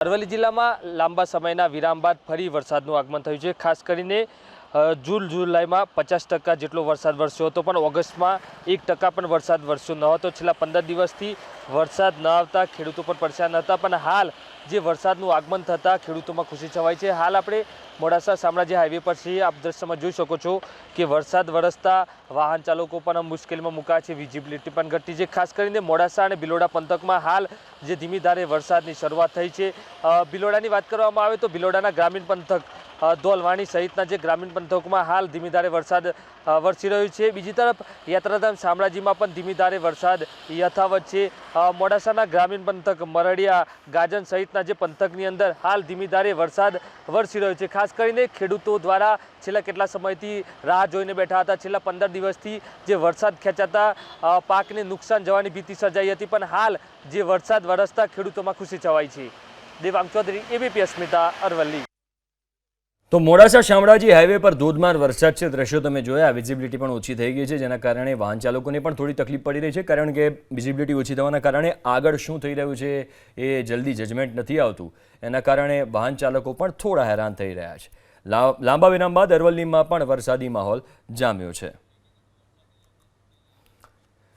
અરવલ્લી જિલ્લામાં લાંબા સમયના વિરામ બાદ ફરી વરસાદનું આગમન થયું છે। ખાસ કરીને જૂન જુલાઈમાં 50% જેટલો વરસાદ વરસ્યો હતો, પણ ઓગસ્ટમાં 1% પણ વરસાદ વરસ્યો ન હતો। છેલ્લા 15 દિવસથી વરસાદ ન આવતા ખેડૂતો પણ પરેશાન હતા, પણ હાલ જે વરસાદનું આગમન થતાં ખેડૂતોમાં ખુશી છવાઈ છે। હાલ આપણે મોડાસા શામળાજી હાઈવે પર છીએ। આપ દ્રશ્યમાં જોઈ શકો છો કે વરસાદ વરસતા વાહન ચાલકો પણ મુશ્કેલીમાં મુકાયા છે, વિઝિબિલિટી પણ ઘટી છે। ખાસ કરીને મોડાસા અને બિલોડા પંથકમાં હાલ જે ધીમી ધારે વરસાદની શરૂઆત થઈ છે। બિલોડાની વાત કરવામાં આવે તો બિલોડાના ગ્રામીણ પંથક ધોલવાણી સહિતના જે ગ્રામીણ પંથકોમાં હાલ ધીમી ધારે વરસાદ વરસી રહ્યો છે। બીજી તરફ યાત્રાધામ શામળાજીમાં પણ ધીમી ધારે વરસાદ યથાવત છે। મોડાસાના ગ્રામીણ પંથક મરડિયા ગાજન સહિતના જે પંથકની અંદર હાલ ધીમી ધારે વરસાદ વરસી રહ્યો છે। ખાસ કરીને ખેડૂતો દ્વારા છેલ્લા કેટલા સમયથી રાહ જોઈને બેઠા હતા। છેલ્લા 15 દિવસથી જે વરસાદ ખેંચાતા પાકને નુકસાન જવાની ભીતિ સર્જાઈ હતી, પણ હાલ જે વરસાદ વરસતા ખેડૂતોમાં ખુશી છવાઈ છે। દેવાંગ ચૌધરી, એબીપી અસ્મિતા, અરવલ્લી। તો મોડાસા શામળાજી હાઈવે પર ધોધમાર વરસાદ છે। દ્રશ્યો તમે જોયા, વિઝિબિલિટી પણ ઓછી થઈ ગઈ છે, જેના કારણે વાહન ચાલકોને પણ થોડી તકલીફ પડી રહી છે, કારણ કે વિઝિબિલિટી ઓછી થવાના કારણે આગળ શું થઈ રહ્યું છે એ જલ્દી જજમેન્ટ નથી આવતું। એના કારણે વાહન ચાલકો પણ થોડા હેરાન થઈ રહ્યા છે। લાંબા વિરામ બાદ અરવલ્લીમાં પણ વરસાદી માહોલ જામ્યો છે।